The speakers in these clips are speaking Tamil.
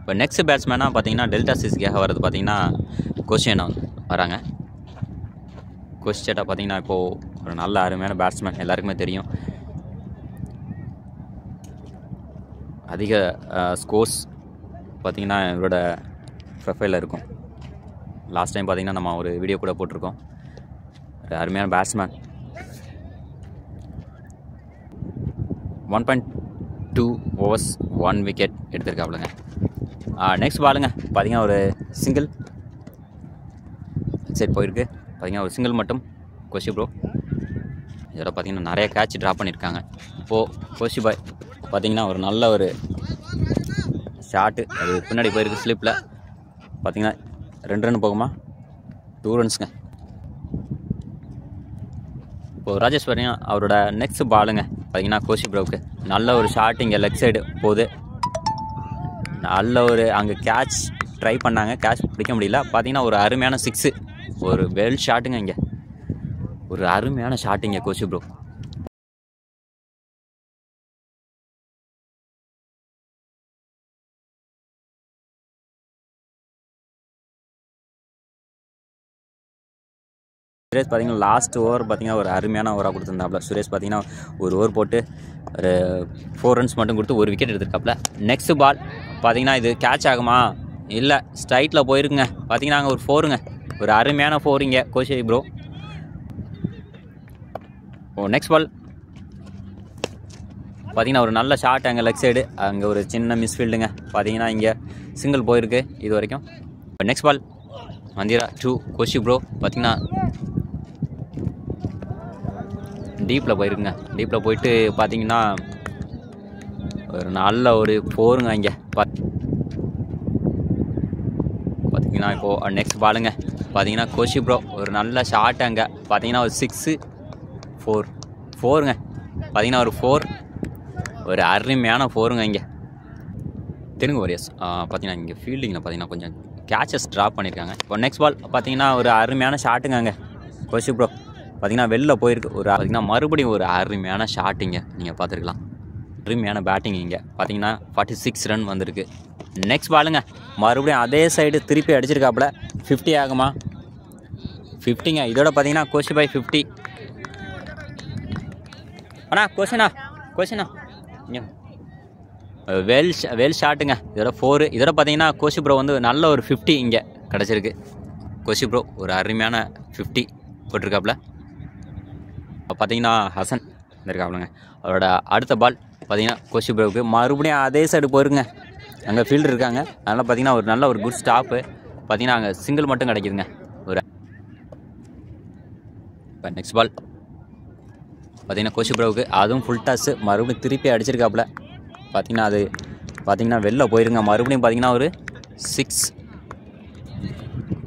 இப்போ நெக்ஸ்ட் பேட்ஸ்மேனாக பார்த்தீங்கன்னா டெல்டா சிஸ்க்காக வர்றது பார்த்தீங்கன்னா கோஷியனா வராங்க. கோஷிச்சேட்டா பார்த்தீங்கன்னா இப்போது ஒரு நல்ல அருமையான பேட்ஸ்மேன், எல்லாருக்குமே தெரியும். அதிக ஸ்கோர்ஸ் பார்த்தீங்கன்னா இவரோட ப்ரொஃபைலில் இருக்கும். லாஸ்ட் டைம் பார்த்தீங்கன்னா நம்ம ஒரு வீடியோ கூட போட்டிருக்கோம். ஒரு அருமையான பேட்ஸ்மேன். 1.2 ஓவர்ஸ் 1 விக்கெட் எடுத்திருக்காப்லங்க. நெக்ஸ்ட் பாலுங்க பார்த்தீங்கன்னா ஒரு சிங்கிள் செட் போயிருக்கு. பார்த்தீங்கன்னா ஒரு சிங்கிள் மட்டும் கோஷி ப்ரோ. இதோட பார்த்தீங்கன்னா நிறைய கேட்ச் ட்ராப் பண்ணியிருக்காங்க. இப்போது கோஷி பாய் பார்த்தீங்கன்னா ஒரு நல்ல ஒரு ஷாட்டு, அது பின்னாடி போயிருக்கு ஸ்லிப்பில். பார்த்தீங்கன்னா 2 ரன் போகுமா, 2 ரன்ஸுங்க. இப்போது ராஜேஷ் பாருங்க அவரோட நெக்ஸ்ட் பாலுங்க பார்த்தீங்கன்னா கோஷி ப்ரோவுக்கு நல்ல ஒரு ஷாட் இங்கே லெக் சைடு போகுது. நல்ல ஒரு அங்கே கேட்ச் ட்ரை பண்ணாங்க, கேட்ச் பிடிக்க முடியல. பார்த்தீங்கன்னா ஒரு அருமையான 6, ஒரு வெல் ஷாட்டுங்க. இங்கே ஒரு அருமையான ஷாட்டுங்க கோஷி ப்ரோ. சுரேஷ் பார்த்தீங்கன்னா லாஸ்ட் ஓவர் பார்த்தீங்கன்னா ஒரு அருமையான ஓவராக கொடுத்துருந்தாப்புல. சுரேஷ் பார்த்தீங்கன்னா ஒரு ஓவர் போட்டு ஒரு 4 ரன்ஸ் மட்டும் கொடுத்து 1 விக்கெட் எடுத்திருக்காப்புல. நெக்ஸ்ட் பால் பார்த்தீங்கன்னா இது கேட்ச் ஆகுமா, இல்லை ஸ்ட்ரைட்டில் போயிருக்குங்க. பார்த்தீங்கன்னா அங்கே ஒரு 4ங்க, ஒரு அருமையான 4 இங்கே கோஷி ப்ரோ. நெக்ஸ்ட் பால் பார்த்தீங்கன்னா ஒரு நல்ல ஷாட் அங்கே லெக் சைடு, அங்கே ஒரு சின்ன மிஸ்ஃபீல்டுங்க. பார்த்தீங்கன்னா இங்கே சிங்கிள் போயிருக்கு இது வரைக்கும். நெக்ஸ்ட் பால் மந்திரா 2 கோஷி ப்ரோ. பார்த்தீங்கன்னா டீப்பில் போயிருக்குங்க. டீப்பில் போயிட்டு பார்த்தீங்கன்னா ஒரு நல்ல ஒரு 4ங்க. இங்கே பார்த்தீங்கன்னா இப்போது நெக்ஸ்ட் பாலுங்க பார்த்தீங்கன்னா கோஷி ப்ரோ ஒரு நல்ல ஷாட் அங்கே பார்த்தீங்கன்னா ஒரு 6 4ங்க. பார்த்தீங்கன்னா ஒரு 4, ஒரு அருமையான 4ங்க. இங்கே தெலுங்கு வாரியர்ஸ் பார்த்தீங்கன்னா இங்கே ஃபீல்டிங்கில் பார்த்தீங்கன்னா கொஞ்சம் கேட்சஸ் ட்ராப் பண்ணியிருக்காங்க. இப்போ நெக்ஸ்ட் பால் பார்த்தீங்கன்னா ஒரு அருமையான ஷாட்டுங்க அங்கே கோஷி ப்ரோ. பார்த்தீங்கன்னா வெளில போயிருக்கு. ஒரு பார்த்தீங்கன்னா மறுபடியும் ஒரு அருமையான ஷாட்டிங்க நீங்கள் பார்த்துருக்கலாம். அருமையான பேட்டிங் இங்கே பார்த்தீங்கன்னா 46 ரன் வந்திருக்கு. நெக்ஸ்ட் பாலுங்க மறுபடியும் அதே சைடு திருப்பி அடிச்சிருக்காப்புல. 50 ஆகுமா, 50ங்க. இதோட பார்த்தீங்கன்னா கோஷி பாய் 50. அண்ணா கோஷனா வெல் ஷாட்டுங்க. இதோட 4. இதோட பார்த்தீங்கன்னா கோஷி ப்ரோ வந்து நல்ல ஒரு 50 இங்கே கிடச்சிருக்கு. கோஷி ப்ரோ ஒரு அருமையான 50 போட்டிருக்காப்புல. பார்த்தீங்கன்னா ஹசன் இருக்காப்புலங்க. அவரோட அடுத்த பால் பார்த்தீங்கன்னா கோஷி ப்ரோவுக்கு மறுபடியும் அதே சைடு போயிருங்க. அங்கே ஃபீல்டு இருக்காங்க, அதனால் பார்த்தீங்கன்னா ஒரு நல்ல ஒரு குட் ஸ்டாப்பு. பார்த்தீங்கன்னா அங்கே சிங்கிள் மட்டும் கிடைக்குதுங்க. ஒரு இப்போ நெக்ஸ்ட் பால் பார்த்தீங்கன்னா கோஷி ப்ரோவுக்கு அதுவும் ஃபுல் டாஸ், மறுபடியும் திருப்பி அடிச்சிருக்காப்புல. பார்த்தீங்கன்னா அது பார்த்தீங்கன்னா வெளில போயிருங்க. மறுபடியும் பார்த்தீங்கன்னா ஒரு 6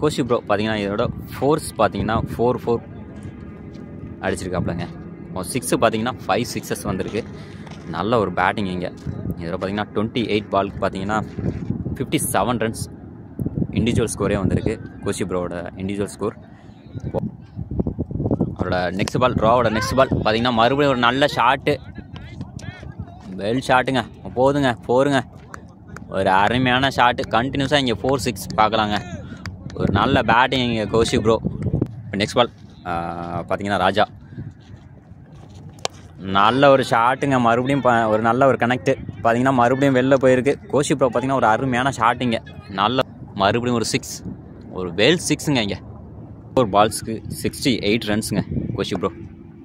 கோஷி ப்ரோ. பார்த்தீங்கன்னா இதோட ஃபோர்ஸ் பார்த்தீங்கன்னா 4 அடிச்சிருக்காப்புலங்க. 6 பார்த்தீங்கன்னா 5 சிக்ஸஸ் வந்திருக்கு. நல்ல ஒரு பேட்டிங் இங்கே. இதோட பார்த்தீங்கன்னா 28 பாலுக்கு பார்த்தீங்கன்னா 57 ரன்ஸ் இண்டிவிஜுவல் ஸ்கோரே வந்திருக்கு. கோஷி ப்ரோவோட இண்டிவிஜுவல் ஸ்கோர். அவரோட நெக்ஸ்ட் பால் ரோவோட நெக்ஸ்ட் பால் பார்த்தீங்கன்னா மறுபடியும் ஒரு நல்ல ஷாட்டு, வெல் ஷாட்டுங்க. போதுங்க 4ங்க, ஒரு அருமையான ஷாட்டு. கண்டினியூஸாக இங்கே 4 6 பார்க்கலாங்க. ஒரு நல்ல பேட்டிங் இங்கே கோஷி ப்ரோ. இப்போ நெக்ஸ்ட் பால் பார்த்தீங்கன்னா ராஜா நல்ல ஒரு ஷாட்டுங்க. மறுபடியும் ஒரு நல்ல ஒரு கனெக்ட்டு பார்த்தீங்கன்னா மறுபடியும் வெளில போயிருக்கு. கோஷி ப்ரோ பார்த்தீங்கன்னா ஒரு அருமையான ஷாட்டுங்க. நல்ல மறுபடியும் ஒரு 6, ஒரு வெல் 6ங்க. இங்கே 4 பால்ஸ்க்கு 68 ரன்ஸுங்க கோஷி ப்ரோ.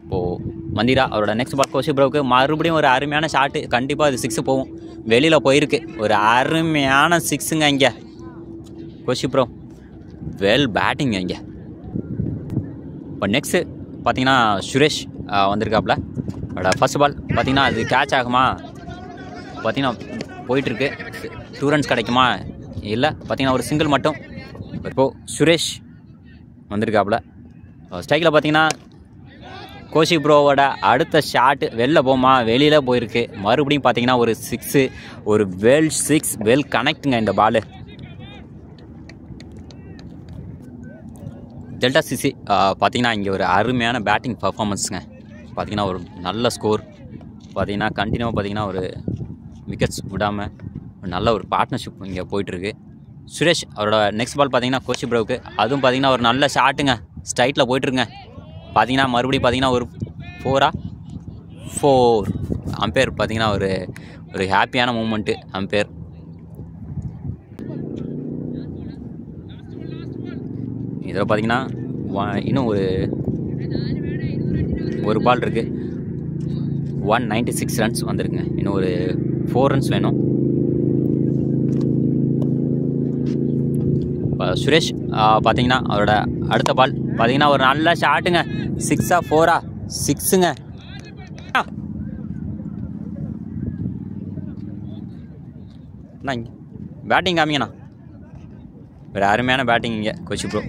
இப்போது மந்திரா அவரோட நெக்ஸ்ட் பால் கோஷி ப்ரோவுக்கு மறுபடியும் ஒரு அருமையான ஷாட்டு. கண்டிப்பாக அது 6 போகும். வெளியில் போயிருக்கு. ஒரு அருமையான 6ங்க இங்கே கோஷி ப்ரோ. வெல் பேட்டிங்க இங்கே. இப்போ நெக்ஸ்ட்டு பார்த்தீங்கன்னா சுரேஷ் வந்திருக்காப்புல. அவரோட ஃபர்ஸ்ட் பால் பார்த்தீங்கன்னா அது கேட்ச் ஆகுமா, பார்த்தீங்கன்னா போயிட்டுருக்கு. 2 ரன்ஸ் கிடைக்குமா, இல்லை பார்த்தீங்கன்னா ஒரு சிங்கிள் மட்டும். இப்போது சுரேஷ் வந்திருக்காப்புல. ஸ்ட்ரைக்கில் பார்த்தீங்கன்னா கோஷி ப்ரோவோட அடுத்த ஷாட்டு வெளில போமா, வெளியில் போயிருக்கு. மறுபடியும் பார்த்தீங்கன்னா ஒரு 6, ஒரு வெல் 6 வெல் கனெக்ட்டுங்க இந்த பாலு. டெல்டா சிசி பார்த்தீங்கன்னா இங்கே ஒரு அருமையான பேட்டிங் பர்ஃபார்மன்ஸுங்க. பார்த்தீங்கன்னா ஒரு நல்ல ஸ்கோர். பார்த்தீங்கன்னா கண்டினியூவாக பார்த்தீங்கன்னா ஒரு விக்கெட்ஸ் விடாமல் நல்ல ஒரு பார்ட்னர்ஷிப் இங்கே போயிட்டுருக்கு. சுரேஷ் அவரோட நெக்ஸ்ட் பால் பார்த்தீங்கன்னா கோச்சி ப்ரோவுக்கு, அதுவும் பார்த்தீங்கன்னா ஒரு நல்ல ஷாட்டுங்க, ஸ்ட்ரைட்டில் போயிட்டுருங்க. பார்த்தீங்கன்னா மறுபடியும் பார்த்தீங்கன்னா ஒரு 4 அம்பையர் பார்த்தீங்கன்னா ஒரு ஹாப்பியான மூமெண்ட்டு அம்பையர். இதில் பார்த்தீங்கன்னா இன்னும் ஒரு பால் இருக்குது. 196 ரன்ஸ் வந்திருக்குங்க. இன்னும் ஒரு 4 ரன்ஸ் வேணும். இப்போ சுரேஷ் பார்த்தீங்கன்னா அவரோட அடுத்த பால் பார்த்தீங்கன்னா ஒரு நல்ல ஷாட்டுங்க, 6ஆ 4ஆ 6ங்க. பேட்டிங் காமிங்கண்ணா, ஒரு அருமையான பேட்டிங் இங்கே கோச்சி ப்ரோ.